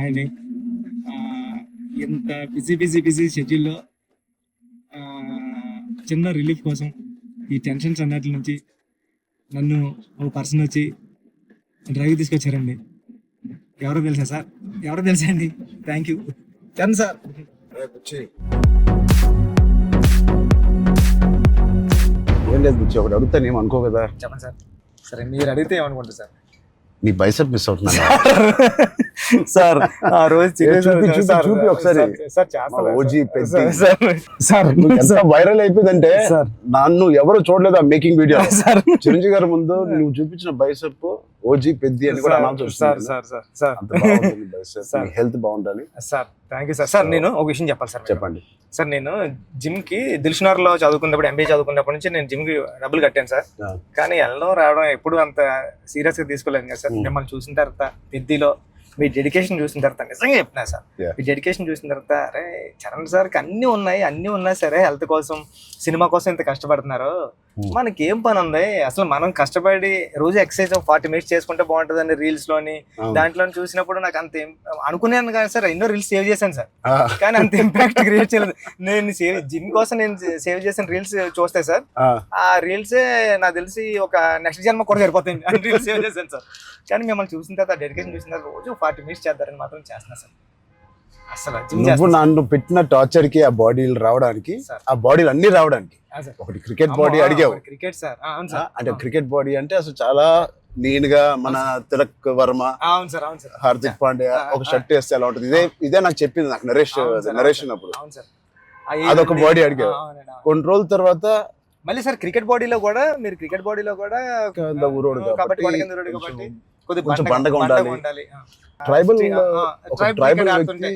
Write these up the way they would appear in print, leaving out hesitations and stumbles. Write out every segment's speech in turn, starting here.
ఆయనే ఇంత బిజీ షెడ్యూల్లో చిన్న రిలీఫ్ కోసం ఈ టెన్షన్స్ అన్నిటి నుంచి నన్ను ఒక పర్సన్ వచ్చి డ్రైవ్ తీసుకొచ్చారండి. ఎవరో తెలుసా అండి. Thank you Charan sir. ఏం లేదు బుచ్చి, ఒకటి అడుగుతాను ఏం అనుకో కదా. చెప్పండి సార్. సరే మీరు అడిగితే ఏమనుకుంటారు సార్? నీ బైసెప్ మిస్ అవుతున్నా సార్. ఆ రోజు చూపి ఒకసారి. ఓజీ సార్ ఎంత వైరల్ అయిపోయిందంటే నన్ను ఎవరు చూడలేదు ఆ మేకింగ్ వీడియో. చిరంజీవి గారి ముందు నువ్వు చూపించిన బైసెప్ ఓజీ పెద్ది అని కూడా అనౌన్స్ చేస్తుంది. హెల్త్ బాగుండాలి sir. Thank you sir. Sir నేను ఒక విషయం చెప్పాలి సార్. చెప్పండి సార్. నేను జిమ్ కి దిల్షునగర్ లో చదువుకున్నప్పుడు, ఎంబీఏ చదువుకున్నప్పటి నుంచి నేను జిమ్ కి డబ్బులు కట్టాను సార్. కానీ వెళ్ళడం రావడం ఎప్పుడు అంత సీరియస్ గా తీసుకోలేదు కదా సార్. మిమ్మల్ని చూసిన తర్వాత పెద్దిలో మీ డెడికేషన్ చూసిన తర్వాత నిజంగా చెప్తున్నా సార్, మీ డెడికేషన్ చూసిన తర్వాత అరే చరణ్ సార్కి అన్నీ ఉన్నాయి సరే, హెల్త్ కోసం సినిమా కోసం ఇంత కష్టపడుతున్నారు, మనకి ఏం పని ఉంది అసలు? మనం కష్టపడి రోజు ఎక్సర్సైజ్ 40 minutes చేసుకుంటే బాగుంటుందని రీల్స్ లోని దాంట్లో చూసినప్పుడు నాకు అంత అనుకున్నాను కానీ సార్, ఎన్నో రీల్స్ సేవ్ చేశాను సార్, కానీ అంత ఇంపాక్ట్ క్రియేట్ చేయలేదు. నేను జిమ్ కోసం నేను సేవ్ చేసిన రీల్స్ చూస్తే సార్, ఆ రీల్స్ నాకు తెలిసి ఒక నెక్స్ట్ జన్మ కూడా సరిపోతాయి రీల్స్ సేవ్ చేశాను సార్. కానీ మిమ్మల్ని చూసిన తర్వాత డెడికేషన్ చూసిన తర్వాత రోజు 40 minutes చేద్దారని మాత్రం చేస్తున్నా సార్. అసలు నువ్వు నన్ను పెట్టిన టార్చర్ కి ఆ బాడీలు రావడానికి, ఆ బాడీలు అన్ని రావడానికి ఒకటి క్రికెట్ బాడీ అడిగావు. క్రికెట్ సార్ అంటే క్రికెట్ బాడీ అంటే అసలు చాలా లీన్ గా మన తిలక్ వర్మ, హార్దిక్ పాండ్యా ఒక షర్ట్ వేస్తే ఎలా ఉంటుంది, ఇదే నాకు చెప్పింది, నాకు నరేషన్ అప్పుడు అదొక బాడీ అడిగావు. కొన్ని రోజుల తర్వాత మళ్ళీ సార్ క్రికెట్ బాడీలో కూడా మీరు కొంచెం బండగా ఉండాలి. ట్రైబల్ వ్యక్తి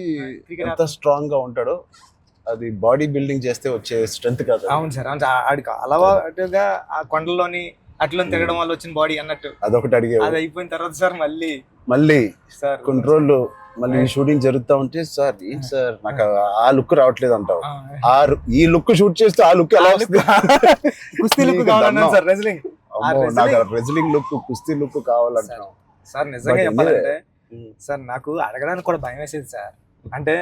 ఎంత స్ట్రాంగ్ గా ఉంటాడో అది బాడీ బిల్డింగ్ చేస్తే వచ్చే స్ట్రెంత్ కాదు. అవును సార్. ఆడికి అలవాటుగా ఆ కొండల్లోని అట్లా తిరగడం వల్ల వచ్చిన బాడీ అన్నట్టు అదొకటి అడిగే. అది అయిపోయిన తర్వాత సార్ మళ్ళీ సార్ కొన్ని రోజులు మళ్ళీ షూటింగ్ జరుగుతా ఉంటే సార్ ఏంటి సార్ నాకు ఆ లుక్ రావట్లేదు అంటావు. ఈ లుక్ షూట్ చేస్తే ఆ లుక్ ఎలా వస్తుంది? రెజ్లింగ్ లుక్, కుస్తీ లుక్ కావాలంటున్నావు సార్. నిజంగా చెప్పాలంటే సార్ నాకు అడగడానికి కూడా భయం వేసేది సార్. అంటే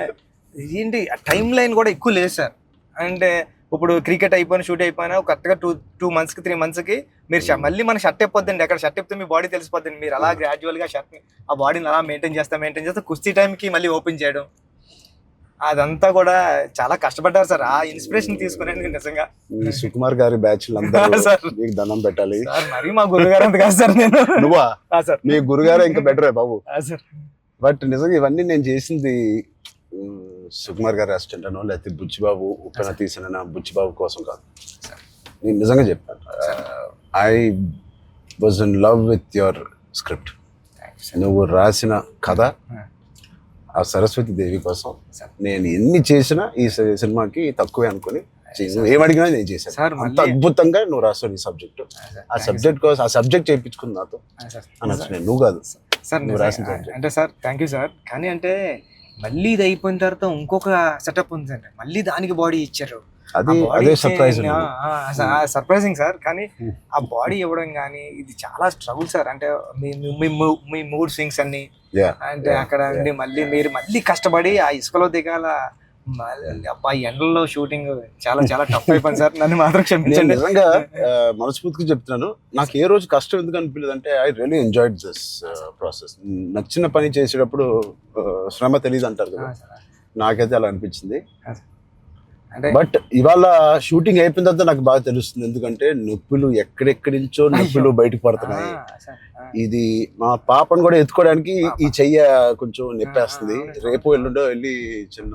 ఏంటి టైం లైన్ కూడా ఎక్కువ లేదు సార్. అంటే ఇప్పుడు క్రికెట్ అయిపోయినా షూట్ అయిపోయినా కరెక్ట్గా 2 months 3 months మీరు మళ్ళీ మన షర్ట్ అయిపోద్దండి. అక్కడ షర్ట్ అయిపోతే మీ బాడీ తెలిసిపోద్దండి. మీరు అలా గ్రాడ్యువల్ గా షర్ట్ ఆ బాడీని అలా మెయింటైన్ చేస్తా కుస్తీ టైంకి మళ్ళీ ఓపెన్ చేయడం, అదంతా కూడా చాలా కష్టపడ్డారు సార్. ఆ ఇన్స్పిరేషన్ తీసుకునేందుకు నిజంగా సుకుమార్ గారి బ్యాచ్ దండం పెట్టాలి. మరి మా గురుగారు అంత కాదు సార్. నేను నువ్వా సార్? మీ గురుగారు ఇంకా బెటరే బాబు. బట్ నిజంగా ఇవన్నీ నేను చేసింది సుకుమార్ గారి అసిస్టెంట్ అనో లేకపోతే బుచ్చిబాబు ఉప్పెన తీసిన బుచ్చిబాబు కోసం కాదు. నేను నిజంగా చెప్పాను, I was in love with your script. నువ్వు రాసిన కథ ఆ సరస్వతి దేవి కోసం నేను ఎన్ని చేసినా ఈ సినిమాకి తక్కువే అనుకుని ఏమడిగినా నేను చేశాను. అంత అద్భుతంగా నువ్వు రాస్తావు నీ సబ్జెక్ట్. ఆ సబ్జెక్ట్ కోసం ఆ సబ్జెక్ట్ చేయించుకుంది నాతో అనొచ్చు. నేను నువ్వు కాదు సార్ నువ్వు రాసిన అంటే సార్. Thank you sir. కానీ అంటే మళ్ళీ ఇది అయిపోయిన తర్వాత ఇంకొక సెటప్ ఉందండి, మళ్ళీ దానికి బాడీ ఇచ్చారు. Surprising sir. కానీ ఆ బాడీ ఇవ్వడం కానీ ఇది చాలా స్ట్రగుల్ సార్. అంటే మీ మూడ్ స్వింగ్స్ అన్ని అంటే అక్కడ మళ్ళీ మీరు కష్టపడి ఆ ఇసుకలో దిగాల, అబ్బాయి ఎండల్లో షూటింగ్ చాలా చాలా టఫ్ అయిపోయింది సార్. నన్ను మాత్రం క్షమించండి. నిజంగా మనస్ఫూర్తిగా చెప్తున్నాను, నాకు ఏ రోజు కష్టం ఎందుకు అనిపించలేదు అంటే I really enjoyed this process. నచ్చిన పని చేసేటప్పుడు శ్రమ తెలియదు అంటారు కదా, నాకైతే అలా అనిపించింది. బట్ ఇవాళ షూటింగ్ అయిపోయిన తర్వాత నాకు బాగా తెలుస్తుంది, ఎందుకంటే నొప్పులు ఎక్కడెక్కడి నుంచో నొప్పులు బయటకు పడుతున్నాయి. ఇది మా పాపను కూడా ఎత్తుకోవడానికి ఈ చెయ్య కొంచెం నొప్పేస్తుంది. రేపు ఎల్లుండో వెళ్ళి చిన్న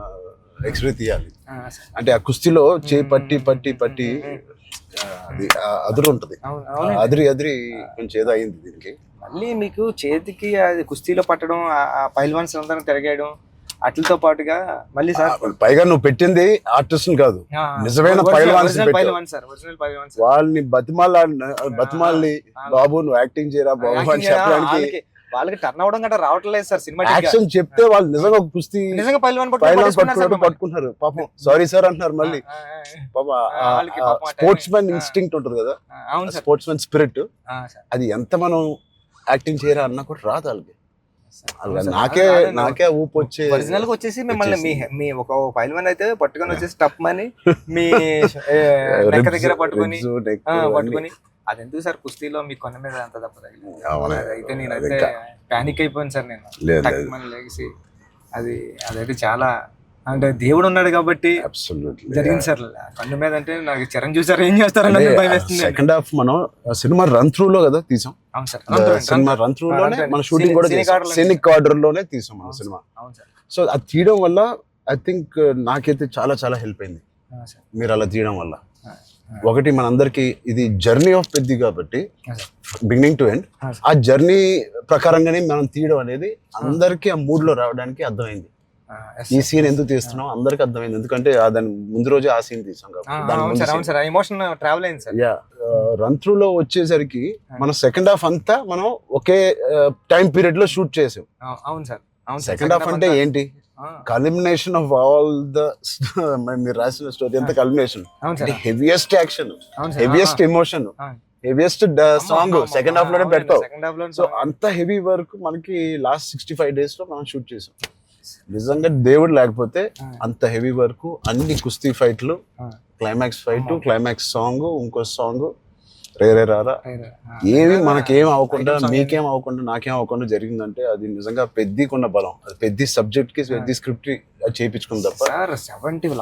ఎక్స్రే తీయాలి. అంటే ఆ కుస్తీలో చేయి పట్టి అది అదురు ఉంటది, అదిరి కొంచెం ఏదో అయింది దీనికి. మళ్ళీ మీకు చేతికి అది కుస్తీలో పట్టడం, ఆ పైల్వాన్స్ అందరం తిరగేయడం అట్లతో పాటుగా మళ్ళీ సార్ పైగా నువ్వు పెట్టింది ఆర్టిస్ట్ కాదు, నిజమైన పైల్వాన్స్. వాళ్ళని బతిమాలి బాబు నువ్వు యాక్టింగ్ చేయరా బాబు అని చెప్పడానికి వాళ్ళకి టర్న్ అవడం గట్రా రావట్లేదు సార్. సినిమా యాక్షన్ చెప్తే వాళ్ళు నిజంగా కుస్తీ నిజంగా పైల్వాన్ పట్టుకుంటున్నారు. పాపం సారీ సార్ అంటున్నారు. మళ్ళీ స్పోర్ట్స్ మ్యాన్ ఇన్స్టింక్ట్ ఉంటుంది కదా, స్పోర్ట్స్ మ్యాన్ స్పిరిట్, అది ఎంత మనం యాక్టింగ్ చేయరా అన్నా కూడా రాదు వాళ్ళకి. అలా నాకే ఊపు వచ్చే ఒరిజినల్ గా వచ్చేసి మిమ్మల్ని మీ ఒక ఫైల్ మ్యాన్ అయితే పట్టుకొని వచ్చేసి టప్ మని మీ నెక్క దగ్గర పట్టుకొని అది ఎందుకు సార్ కుస్తీలో మీ కొన్న మీద అంత తప్ప అయితే నేనైతే పానిక్ అయిపోయాను సార్ నేను టక్మని లేచి అదైతే చాలా అంటే దేవుడు ఉన్నాడు కాబట్టి జరిగింది సార్ కన్ను మీద అంటే నాకు చిరంజీవి సార్ ఏం చేస్తారని భయం వేస్తుంది. సెకండ్ హాఫ్ మనం సినిమా రన్ త్రూ లో కదా తీసాం. సినిమా రన్ త్రూ లోనే మన షూటింగ్ కూడా సీనిక్ ఆర్డర్ లోనే తీసాం మన సినిమా. సో అది తీయడం వల్ల ఐ థింక్ నాకైతే చాలా చాలా హెల్ప్ అయింది మీరు అలా తీయడం వల్ల. ఒకటి మనందరికి ఇది జర్నీ ఆఫ్ పెద్ది కాబట్టి బిగినింగ్ టు ఎండ్ ఆ జర్నీ ప్రకారంగానే మనం తీయడం అనేది అందరికి ఆ మూడ్ లో రావడానికి అర్థమైంది. ఈ సీన్ ఎందుకు తీస్తున్నాం అందరికి అర్థమైంది, ఎందుకంటే దాని ముందు రోజే ఆ సీన్ తీసాం కాబట్టి. రన్ త్రూ లో వచ్చేసరికి మనం సెకండ్ హాఫ్ అంతా మనం ఒకే టైం పీరియడ్ లో షూట్ చేసాం. సెకండ్ హాఫ్ అంటే ఏంటి, కల్మినేషన్ ఆఫ్ ఆల్ ద మీరు రాసిన స్టోరీ అంతా culmination. Heaviest action, heaviest emotion, heaviest song second half లోనే పెడతాం. సో అంత హెవీ వర్క్ మనకి లాస్ట్ 65 days లో మనం షూట్ చేసాం. నిజంగా దేవుడు లేకపోతే అంత హెవీ వర్క్, అన్ని కుస్తీ ఫైట్లు, క్లైమాక్స్ ఫైట్, క్లైమాక్స్ సాంగ్, ఇంకో సాంగ్ రేరే రారా ఏమి మనకేం అవ్వకుండా మీకేం అవ్వకుండా నాకేం అవ్వకుండా జరిగిందంటే అది నిజంగా పెద్దకున్న బలం. అది పెద్ద సబ్జెక్ట్ కి పెద్ద స్క్రిప్ట్ చేయించుకుంది తప్ప.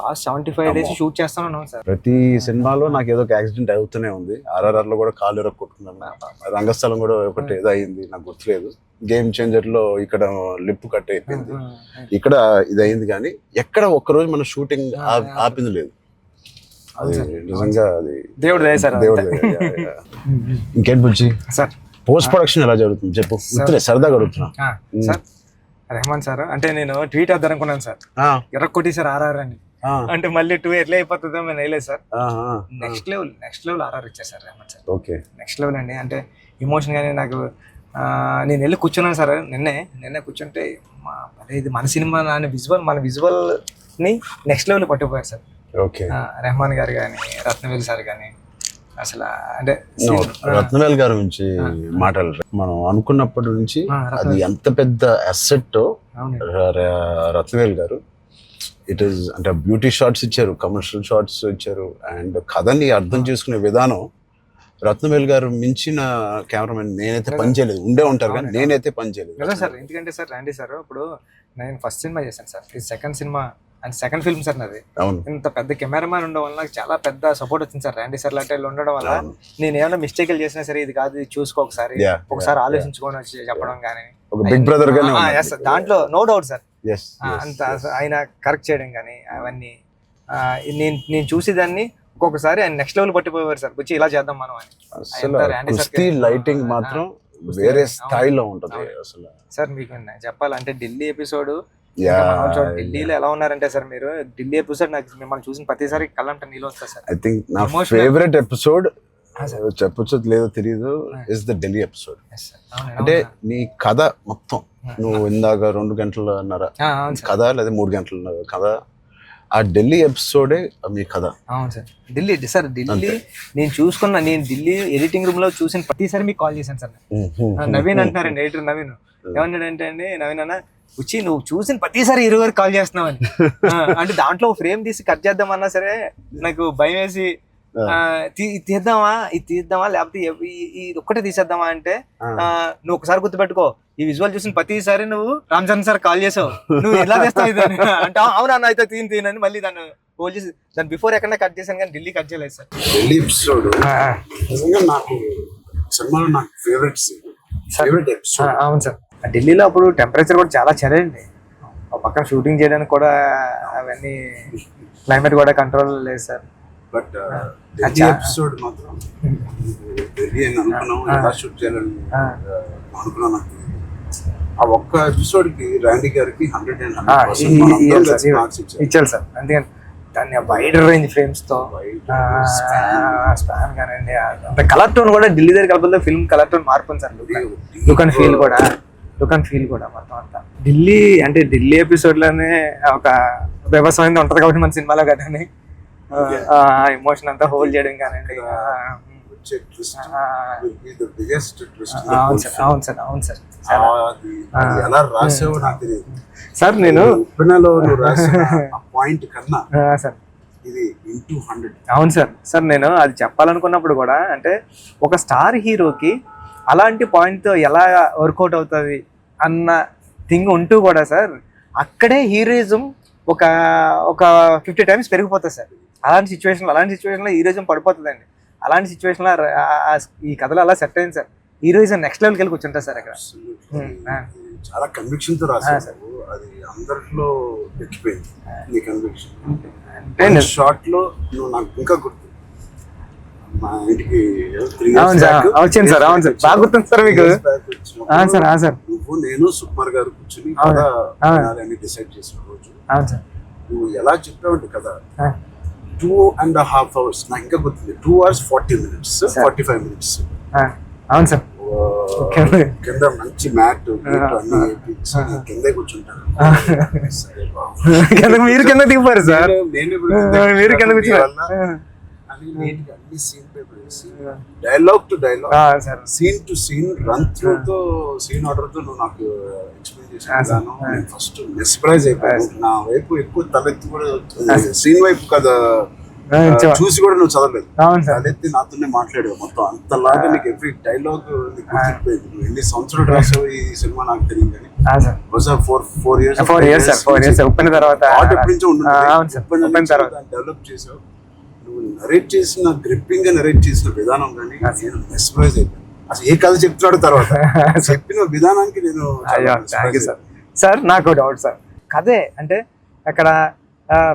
లాస్ట్ 75 days షూట్ చేస్తాను సార్. ప్రతి సినిమాలో నాకు ఏదో ఒక యాక్సిడెంట్ అవుతూనే ఉంది. RRR లో కూడా కాలు ఎరగొట్టుకున్నాను, రంగస్థలం కూడా ఒకటి ఏదో అయింది నాకు గుర్తులేదు. గేమ్ చేంజర్ లో ఇక్కడ లిప్ కట్ అయిపోయింది, ఇక్కడ ఇది అయింది. కానీ ఎక్కడ ఒక్కరోజు మన షూటింగ్ ఆపింది లేదు. అది నిజంగా అది దేవుడు. ఇంకేంటి బుజ్జి సార్ పోస్ట్ ప్రొడక్షన్ ఎలా జరుగుతుంది చెప్పు, సరదాగా అడుగుతున్నా. సార్ రెహమాన్ సార్ అంటే నేను ట్వీట్ వద్దాం అనుకున్నాను సార్, ఎర్రకొట్టి సార్ RRR అని. అంటే మళ్ళీ 2 ఎట్లా అయిపోతుందో నేను వేయలేదు సార్. నెక్స్ట్ లెవెల్ RRR ఇచ్చారు sir Rahman sir. Okay next level అండి. అంటే ఎమోషన్ గానీ నాకు నేను వెళ్ళి కూర్చున్నాను సార్. నిన్నే కూర్చుంటే ఇది మన సినిమా మన విజువల్ ని నెక్స్ట్ లెవెల్ పట్టుకుపోయారు సార్. ఓకే రెహమాన్ గారు కానీ, రత్నవేల్ సార్ కానీ, అసలు అంటే రత్నవేల్ గారి గురించి మాట్లాడారు. మనం అనుకున్నప్పటి నుంచి అది ఎంత పెద్ద అసెట్ రత్నవేల్ గారు. ఇట్ ఈస్ అంటే బ్యూటీ షాట్స్ ఇచ్చారు, కమర్షియల్ షాట్స్ ఇచ్చారు, అండ్ కథని అర్థం చేసుకునే విధానం రత్నవేల్ గారు మించిన కెమెరామెన్ నేనైతే పనిచేయలేదు. ఉండే ఉంటారు కానీ నేనైతే పనిచేయలేదు సార్. ఎందుకంటే సార్ రండి సార్, ఇప్పుడు నేను ఫస్ట్ సినిమా చేశాను సార్, ఇది second cinema and second film sir నాది. ఇంత పెద్ద కెమెరామ్యాన్ ఉండడం వల్ల నాకు చాలా పెద్ద సపోర్ట్ వచ్చింది సార్. రండి సార్ లాంటి ఉండడం వల్ల నేను ఏమైనా మిస్టేక్లు చేసినా సరే ఇది కాదు, ఇది చూసుకో ఒకసారి ఆలోచించుకొని వచ్చి చెప్పడం కానీ, బిగ్ బ్రదర్ దాంట్లో నో డౌట్ సార్. అంత ఆయన కరెక్ట్ చేయడం కానీ అవన్నీ నేను చూసేదాన్ని. ఒక్కొక్కసారి ఆయన నెక్స్ట్ లెవెల్ పట్టిపోయారు సార్, వచ్చి ఇలా చేద్దాం మనం అని. లైటింగ్ మాత్రం వేరే స్థాయిలో ఉంటది అసలు. సార్ మీకు చెప్పాలంటే ఢిల్లీ ఎపిసోడ్, ఢిల్లీలో ఎలా ఉన్నారంటే సార్ మీరు ఢిల్లీ ఎపిసోడ్ నాకు మిమ్మల్ని చూసిన ప్రతిసారి కళ్ళంట నీళ్ళు వస్తుంది సార్. ఐ థింక్ నా ఫేవరెట్ ఎపిసోడ్ చెప్పొచ్చు లేదో తెలియదు ఇస్ ద ఢిల్లీ ఎపిసోడ్. అంటే నీ కథ మొత్తం నువ్వు ఇందాక 2 గంటలన్నర కథ లేదా 3 గంటల కథ, ఆ ఢిల్లీ ఎపిసోడే మీ కథ. అవును సార్. ఢిల్లీ నేను ఢిల్లీ ఎడిటింగ్ రూమ్ లో చూసిన ప్రతిసారి మీకు కాల్ చేశాను సార్. నవీన్ అంటున్నారండి, ఎడిటర్ నవీన్ ఏమన్నాడంటే అండి, నవీన్ అన్న వచ్చి నువ్వు చూసిన ప్రతిసారి 20 వరకు కాల్ చేస్తున్నావు అని. అంటే దాంట్లో ఫ్రేమ్ తీసి కట్ చేద్దామన్నా సరే నాకు భయం వేసి ఇది తీద్దామా లేకపోతే ఇది ఒక్కటే తీసేద్దామా అంటే, నువ్వు ఒకసారి గుర్తుపెట్టుకో ఈ విజువల్ చూసిన ప్రతిసారి నువ్వు రామ్ చరణ్ సార్ కాల్ చేసావు, నువ్వు ఎలా చేస్తావు ఇది అంటే అవునా అయితే తీనని మళ్ళీ దాన్ని హోల్డ్ చేసి దాని బిఫోర్ ఎక్కడ కట్ చేశాను కానీ ఢిల్లీ కట్ చేయలేదు సార్. ఢిల్లీ ఎపిసోడ్ నాకు సినిమాలో నాకు ఫేవరెట్ ఎపిసోడ్. అవును సార్. ఢిల్లీలో అప్పుడు టెంపరేచర్ కూడా చాలా చలండి, పక్కన షూటింగ్ చేయడానికి కూడా అవన్నీ క్లైమేట్ కూడా కంట్రోల్ లేదు సార్. బట్ ఎపిసోడ్ మాత్రం ఎలా షూట్ చేయాలని అనుకున్నాను. ఆ ఒక్క ఎపిసోడ్ కి రాండీ గారికి 100% ఇచ్చారు సార్. అందుకని దాన్ని వైడ్ రేంజ్ ఫ్రేమ్స్ తో స్పాన్ కానండి, అంత కలర్ టోన్ కూడా ఢిల్లీ దగ్గర కలపల్లో ఫిల్మ్ కలర్ టోన్ మార్పు సార్. లుక్ అండ్ ఫీల్ కూడా మొత్తం అంతా ఢిల్లీ అంటే ఢిల్లీ ఎపిసోడ్ లోనే ఒక వ్యవసాయం ఉంటది కాబట్టి మన సినిమాలో కానీ ఎమోషన్ అంతా హోల్డ్ చేయడం కానండి. వచ్చే twist will be the biggest twist in the అవును whole సార్ film. అవును సార్ అవును సార్ అది ఎలా రాసావో నాకు తెలియదు. సార్ నేను ఉప్పెనలో నువ్వు రాసిన ఆ పాయింట్ కన్నా సార్ ఇది ఇంటూ 100. అవును సార్. సార్ నేను అది చెప్పాలనుకున్నప్పుడు కూడా అంటే ఒక స్టార్ హీరోకి అలాంటి పాయింట్తో ఎలా వర్కౌట్ అవుతుంది అన్న థింగ్ ఉంటూ కూడా సార్ అక్కడే హీరోయిజం ఒక ఒక 50 times పెరిగిపోతుంది సార్. అలాంటి సిచ్యువేషన్లో హీరోయిజం పడిపోతుందండి. అలాంటి సిచ్యువేషన్లో ఈ కథలో అలా సెట్ అయింది సార్. హీరోయిజం నెక్స్ట్ లెవెల్కి వెళ్ళి కూర్చుంటారు సార్ అక్కడ. చాలా కన్విక్షన్ తో రాశారు. అది అందరిలో ఎక్కిపోయింది నీ కన్విక్షన్. షార్ట్ లో నువ్వు నాకు ఇంకా గుర్తు మా ఇంటికి 3 years అవును సార్ back వచ్చింది సార్. అవును సార్ బాగా గుర్తుంది సార్ మీకు. సార్ నువ్వు నేను సుకుమార్ గారు కూర్చుని కథ వినాలని డిసైడ్ చేసిన రోజు అవును సార్ నువ్వు ఎలా చెప్పావంటే కదా 2.5 hours నాకు ఇంకా గుర్తుంది. 2 hours 40 minutes 45 minutes. అవును సార్. కింద మంచి మ్యాట్ అన్ని వేయించి కిందే కూర్చుంటాను. మీరు కింద దిగిపోయారు సార్. మీరు కింద కూర్చున్నారు. అన్ని సీన్ పేపర్ వేసి dialogue to dialogue scene to scene run through తో సీన్ ఆర్డర్ తో నువ్వు నాకు ఎక్స్ప్లెయిన్ చేసాను. నేను ఫస్ట్ మెస్ప్రైజ్ అయిపోయాను. నా వైపు ఎక్కువ తలెత్తి కూడా సీన్ వైపు కదా చూసి కూడా నువ్వు చదవలేదు. తలెత్తి నాతోనే మాట్లాడావు మొత్తం. అంతలాగా నీకు ఎవ్రీ డైలాగ్ నీకు గుర్తుపోయింది. నువ్వు ఎన్ని సంవత్సరాలు రాసావు ఈ సినిమా నాకు తెలియదు కానీ four years ఉప్పిన తర్వాత డెవలప్ చేసావు. నువ్వు నరేట్ చేసిన గ్రిప్పింగ్ గా నరేట్ చేసిన విధానం కానీ నేను మెస్మరైజ్ అయిపోయాను. అసలు ఏ కథ చెప్తున్నాడు తర్వాత చెప్పిన విధానానికి నేను సార్. నాకు డౌట్ సార్, కథే అంటే అక్కడ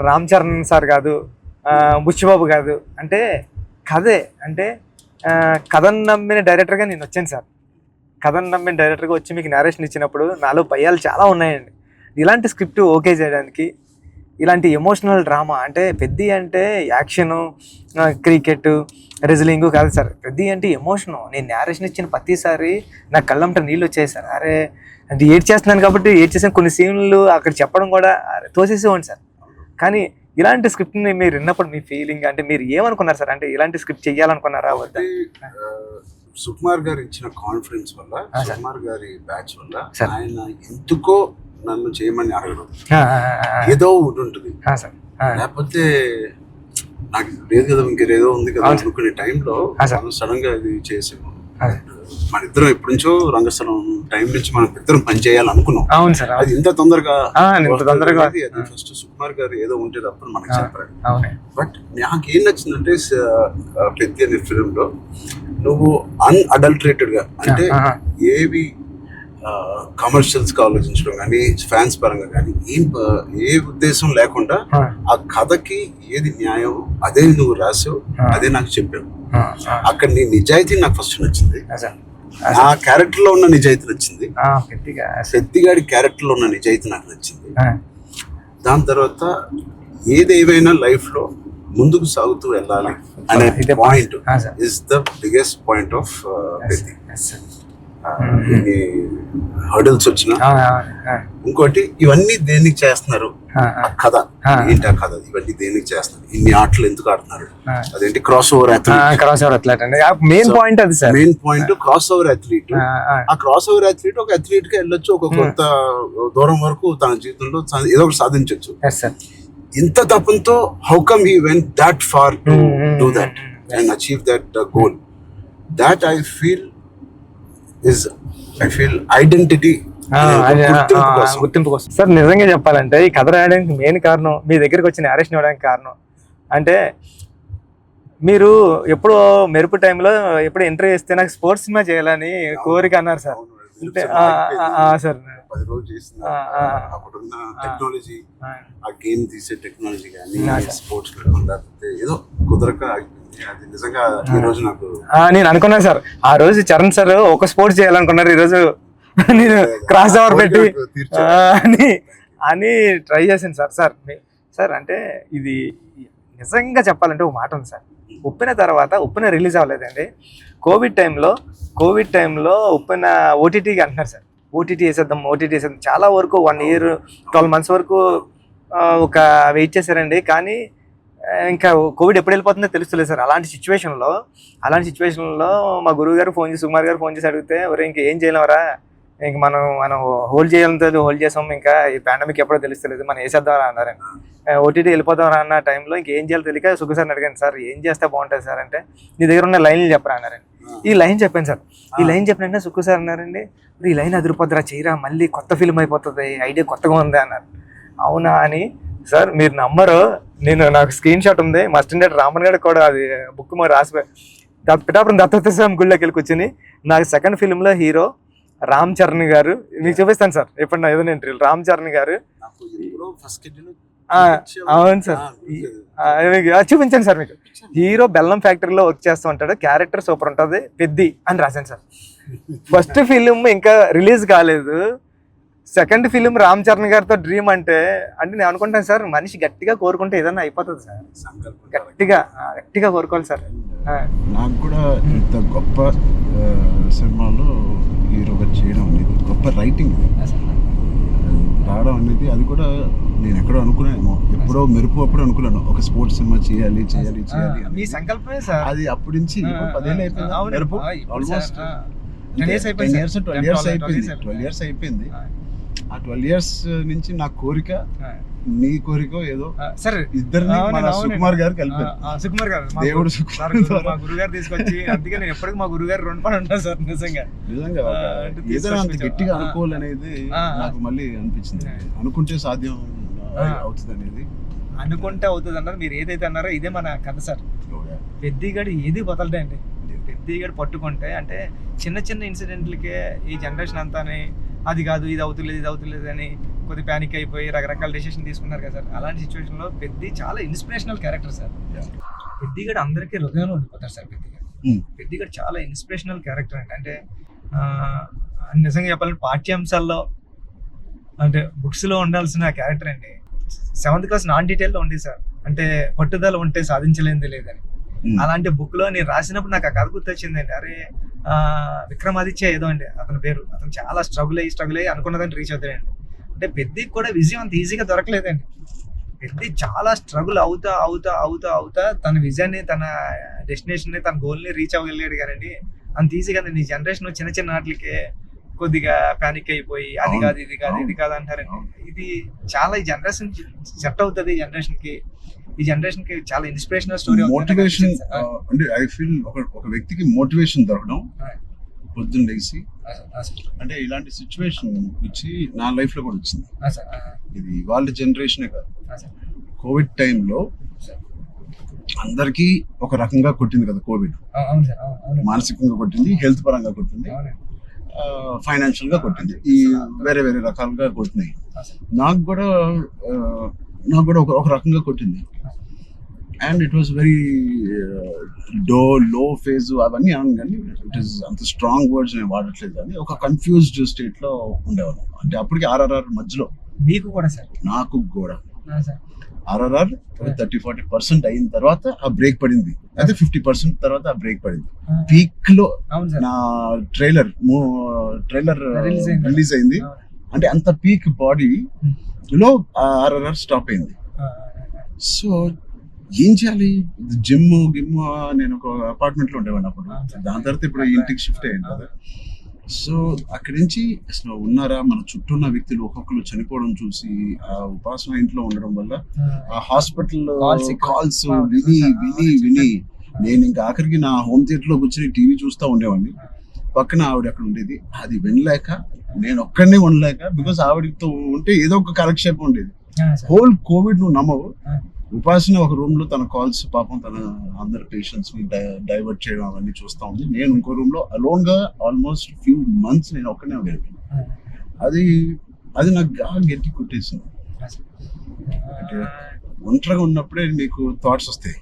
రామ్ చరణ్ సార్ కాదు, బుచ్చిబాబు కాదు, అంటే కథే అంటే కథను నమ్మిన డైరెక్టర్గా నేను వచ్చాను సార్. కథను నమ్మిన డైరెక్టర్గా వచ్చి మీకు నేరేషన్ ఇచ్చినప్పుడు నాలో భయాలు చాలా ఉన్నాయండి. ఇలాంటి స్క్రిప్ట్ ఓకే చేయడానికి, ఇలాంటి ఎమోషనల్ డ్రామా అంటే పెద్ద అంటే యాక్షను, క్రికెట్, రెజ్లింగ్ కాదు సార్. పెద్ద అంటే ఎమోషను. నేను నేరేషన్ ఇచ్చిన ప్రతిసారి నాకు కళ్ళంట నీళ్ళు వచ్చాయి సార్. అరే అంటే ఏడ్ చేస్తున్నాను కాబట్టి ఏడ్ చేసిన కొన్ని సీన్లు అక్కడ చెప్పడం కూడా తోసేసేవాడిని సార్. కానీ ఇలాంటి స్క్రిప్ట్ని మీరు విన్నప్పుడు మీ ఫీలింగ్ అంటే మీరు ఏమనుకున్నారు సార్? అంటే ఇలాంటి స్క్రిప్ట్ చెయ్యాలనుకున్నారా వద్దా? సుకుమార్ గారు ఇచ్చిన కాన్ఫిడెన్స్ వల్ల, సుకుమార్ గారి బ్యాచ్ వల్ల ఆయన ఎందుకో నన్ను చేయమని అడగడం ఏదో ఒకటి ఉంటుంది. లేకపోతే నాకు లేదు కదా ఇంకేదో ఉంది కదా అనుకునే టైంలో సడన్ గా ఇది చేసాము. మన ఇద్దరం ఎప్పటి నుంచో రంగస్థలం టైం నుంచి మనం ఇద్దరం పని చేయాలనుకున్నాం. అవును సార్. అది ఇంత తొందరగా అది ఫస్ట్ సుకుమార్ గారు ఏదో ఉంటే తప్ప మనకు చెప్పారు. బట్ నాకు ఏం నచ్చిందంటే పెద్ద అనే ఫిలిం లో నువ్వు అన్అడల్టరేటెడ్ గా అంటే ఏవి కమర్షియల్స్ గా ఆలోచించడం కానీ ఫ్యాన్స్ పరంగా కానీ ఏ ఉద్దేశం లేకుండా ఆ కథకి ఏది న్యాయం అదే నువ్వు రాసావు, అదే నాకు చెప్పావు. అక్కడ నీ నిజాయితీ నాకు ఫస్ట్ నచ్చింది. నా క్యారెక్టర్ లో ఉన్న నిజాయితీ నచ్చింది. పెద్దిగాడి క్యారెక్టర్ లో ఉన్న నిజాయితీ నాకు నచ్చింది. దాని తర్వాత ఏదేమైనా లైఫ్ లో ముందుకు సాగుతూ వెళ్ళాలి అనే point is the biggest point of Peddi. Hurdles వచ్చిన ఇంకోటి ఇవన్నీ దేనికి చేస్తున్నారు, కథ ఏంటి, ఆ కథ ఇవన్నీ దేనికి చేస్తున్నారు, ఇన్ని ఆటలు ఎందుకు ఆడుతున్నారు, అదేంటి cross over athlete. Main point అది sir. Main point cross over athlete. ఆ క్రాస్ ఓవర్ అథ్లీట్ ఒక అథ్లీట్ గా వెళ్ళొచ్చు, ఒక కొంత దూరం వరకు తన జీవితంలో ఏదో ఒకటి సాధించవచ్చు. ఇంత తపంతో how come he went that far to do that and achieve that goal. That I feel identity, గుర్తింపు కోసం. సార్ నిజంగా చెప్పాలంటే ఈ కథ రాయడానికి మెయిన్ కారణం, మీ దగ్గరికి వచ్చిన నేరేషన్ ఇవ్వడానికి కారణం అంటే మీరు ఎప్పుడు మెరుపు టైంలో ఎప్పుడు ఎంట్రీ చేస్తే నాకు స్పోర్ట్స్ సినిమా చేయాలని కోరిక అన్నారు సార్. అంటే సార్ 10 రోజులు చేసిన అప్పుడున్న టెక్నాలజీ, ఆ గేమ్ తీసే టెక్నాలజీ కానీ స్పోర్ట్స్ లేకపోతే ఏదో కుదరక అది నిజంగా ఈ రోజు నాకు నేను అనుకున్నాను సార్. ఆ రోజు చరణ్ సార్ ఒక స్పోర్ట్స్ చేయాలనుకున్నారు, ఈ రోజు నేను క్రాస్ ఓవర్ పెట్టి అని ట్రై చేశాను సార్. సార్ అంటే ఇది నిజంగా చెప్పాలంటే ఒక మాట ఉంది సార్. ఉప్పిన రిలీజ్ అవ్వలేదండి. కోవిడ్ టైంలో ఉప్పిన ఓటీటీకి అంటున్నారు సార్. ఓటీటీ వేసేద్దాం చాలా వరకు 1 year 12 months వరకు ఒక వెయిట్ చేశారండి. కానీ ఇంకా కోవిడ్ ఎప్పుడు వెళ్ళిపోతుందో తెలుస్తలేదు సార్. అలాంటి సిచ్యువేషన్లో మా గురువు గారు ఫోన్ చేసి, సుకుమార్ గారు ఫోన్ చేసి అడిగితే, ఒరే ఇంక ఏం చేయలేమరా, ఇంక మనం హోల్డ్ చేసాం, ఇంకా ఈ పాండమిక్ ఎప్పుడో తెలుస్తలేదు, మనం వేసేద్దామరా అన్నారండి. ఓటీటీ వెళ్ళిపోతామరా అన్న టైంలో ఇంకేం చేయాలో తెలియక సుకు సార్ని అడిగాను, సార్ ఏం చేస్తే బాగుంటుంది సార్ అంటే, నీ దగ్గర ఉన్న లైన్లు చెప్పరా అన్నారండి. ఈ లైన్ చెప్పాను సార్. ఈ లైన్ చెప్పిన సుకు సార్ అన్నారండి, ఈ లైన్ అదిరిపోద్దురా, చేయరా, మళ్ళీ కొత్త ఫిల్మ్ అయిపోతుంది, ఐడియా కొత్తగా ఉంది అన్నారు. అవునా అని సార్ మీరు నమ్మరు, నాకు స్క్రీన్ షాట్ ఉంది, మా అసిస్టెంట్ రామన్ గారు కూడా అది బుక్ మరి రాసిపోయి పిఠాపురం దత్తత స్వామి గుళ్ళకి వెళ్ళి కూర్చుని, నాకు సెకండ్ ఫిల్మ్లో హీరో రామ్ చరణ్ గారు, మీకు చూపిస్తాను సార్ ఎప్పుడన్నా ఏదైనా ఇంటర్వ్యూ, రామ్ చరణ్ గారు. అవును సార్, చూపించాను సార్ మీకు. హీరో బెల్లం ఫ్యాక్టరీలో వర్క్ చేస్తూ ఉంటాడు, క్యారెక్టర్ సూపర్ ఉంటుంది, పెద్ది అని రాశాను సార్. ఫస్ట్ ఫిలిం ఇంకా రిలీజ్ కాలేదు, సెకండ్ ఫిలిం రామ్ చరణ్ గారితో డ్రీమ్ అంటే నేను అనుకుంటాను సార్, మనిషి గట్టిగా కోరుకుంటే ఏదైనా అయిపోతుంది సార్, గట్టిగా కోరుకోవాలి సార్. నాకు కూడా ఇంత గొప్ప సినిమాలో హీరోగా చేయడం అనేది గొప్ప రైటింగ్ రావడం అనేది, అది కూడా నేను ఎక్కడో అనుకున్నాను, ఎప్పుడో మెరుపు అప్పుడు అనుకున్నాను ఒక స్పోర్ట్స్ సినిమా చేయాలి మీ సంకల్పమే సార్ అది. అప్పటి నుంచి 10 ఏళ్ళు అయిపోయింది, మెరుపు ఆల్మోస్ట్ 12 years అయిపోయింది. ఆ 12 years నుంచి నా కోరిక, నీ కోరిక ఏదో సరే ఇద్దరిని సుకుమార్ గారు కలిపారు. సుకుమార్ గారు దేవుడు మా గురుగారు తీసుకొచ్చి, అందుకే నేను ఎప్పటికీ మా గురుగారు 2 పని ఉంటాను సార్. నిజంగా ఏదైనా అంత గట్టిగా అనుకోవాలనేది నాకు మళ్ళీ అనిపించింది. అనుకుంటే సాధ్యం అవుతుంది అనేది, అనుకుంటే అవుతుంది అన్నారు. మీరు ఏదైతే అన్నారో ఇదే మన కథ సార్. పెద్దిగాడు ఏది వదలడండి, పెద్దిగాడు పట్టుకుంటే అంటే చిన్న ఇన్సిడెంట్లకే ఈ జనరేషన్ అంతానే అది కాదు, ఇది అవుతులేదు అని కొద్ది ప్యానిక్ అయిపోయి రకరకాల డెసిషన్ తీసుకున్నారు కదా సార్. అలాంటి సిచ్యువేషన్లో పెద్ది చాలా ఇన్స్పిరేషనల్ క్యారెక్టర్ సార్. పెద్దిగాడు అందరికీ హృదయంలో ఉండిపోతారు సార్. పెద్దిగాడు చాలా ఇన్స్పిరేషనల్ క్యారెక్టర్ అంటే నిజంగా చెప్పాలంటే పాఠ్యాంశాల్లో అంటే బుక్స్లో ఉండాల్సిన క్యారెక్టర్ అండి. 7th class నాన్ డీటెయిల్లో ఉంది సార్, అంటే పట్టుదల ఉంటే సాధించలేనిది లేదని. అలాంటి బుక్ లో నేను రాసినప్పుడు నాకు ఆ కథ గుర్తొచ్చిందండి. అరే విక్రమాదిత్య ఏదో అండి అతని పేరు, అతను చాలా స్ట్రగుల్ అయ్యి అనుకున్నదాన్ని రీచ్ అవుతాడండి. అంటే పెద్దికి కూడా విజయం అంత ఈజీగా దొరకలేదండి. పెద్ది చాలా స్ట్రగుల్ అవుతా తన విజయాన్ని, తన డెస్టినేషన్ ని, తన గోల్ ని రీచ్ అవ్వగలిగాడు. కానీ అంత ఈజీగా నీ జనరేషన్ చిన్న వాటికే కొద్దిగా ప్యానిక్ అయిపోయి అది కాదు ఇది కాదు అంటారండి. ఇది చాలా ఈ జనరేషన్ సెట్ అవుతుంది. ఈ జనరేషన్ కి చాలా ఇన్స్పిరేషనల్ స్టోరీ. మోటివేషన్ అంటే ఐ ఫీల్ ఒక వ్యక్తికి మోటివేషన్ దొరకడం పొద్దున్న లేచి, అంటే ఇలాంటి సిచ్యువేషన్ వచ్చి నా లైఫ్ లో కూడా వచ్చింది. ఇది వాళ్ళ జనరేషనే కాదు, కోవిడ్ టైంలో అందరికీ ఒక రకంగా కొట్టింది కదా కోవిడ్. మానసికంగా కొట్టింది, హెల్త్ పరంగా కొట్టింది, ఫైనాన్షియల్ గా కొట్టింది, ఈ వేరే రకాలుగా కొట్టినాయి. నాకు కూడా ఒక రకంగా కొట్టింది. And it was very low phase అవన్నీ అన్నాను, కానీ ఇట్ ఈస్ అంత స్ట్రాంగ్ వర్డ్స్ నేను వాడట్లేదు, కానీ ఒక కన్ఫ్యూజ్డ్ స్టేట్ లో ఉండేవాళ్ళం. అంటే అప్పటికి RRR మధ్యలో మీకు కూడా సార్, నాకు కూడా RRR 30-40% అయిన తర్వాత ఆ బ్రేక్ పడింది, అయితే 50% తర్వాత ఆ బ్రేక్ పడింది. పీక్ లో నా ట్రైలర్ రిలీజ్ అయింది, అంటే అంత పీక్ బాడీ లో RRR స్టాప్ అయింది. సో ఏం చేయాలి, జిమ్ నేను ఒక అపార్ట్మెంట్ లో ఉండేవాడిని అప్పుడు, దాని తర్వాత ఇప్పుడు ఇంటికి షిఫ్ట్ అయ్యాను కదా. సో అక్కడి నుంచి అసలు ఉన్నారా, మన చుట్టూ ఉన్న వ్యక్తులు ఒక్కొక్కరు చనిపోవడం చూసి ఆ ఉపాసన ఇంట్లో ఉండడం వల్ల ఆ హాస్పిటల్ కాల్స్ విని నేను ఇంకా ఆఖరికి నా హోమ్ థియేటర్ లో కూర్చొని టీవీ చూస్తూ ఉండేవాడిని. పక్కన ఆవిడ అక్కడ ఉండేది, అది వినలేక నేను ఒక్కడనే ఉండలేక, బికాస్ ఆవిడతో ఉంటే ఏదో ఒక కాలక్షేపం ఉండేది. హోల్ కోవిడ్ నువ్వు నమ్మవు, ఉపాసన ఒక రూమ్ లో తన కాల్స్ పాపం తన అందరు పేషెంట్స్ ని డైవర్ట్ చేయడం అవన్నీ చూస్తా ఉంది. నేను ఇంకో రూమ్ లో అలోన్ గా ఆల్మోస్ట్ ఫ్యూ మంత్స్ నేను ఒక్కనే గడిపాను. అది నాకు గట్టి కొట్టేసింది. అంటే ఒంటరిగా ఉన్నప్పుడే మీకు థాట్స్ వస్తాయి,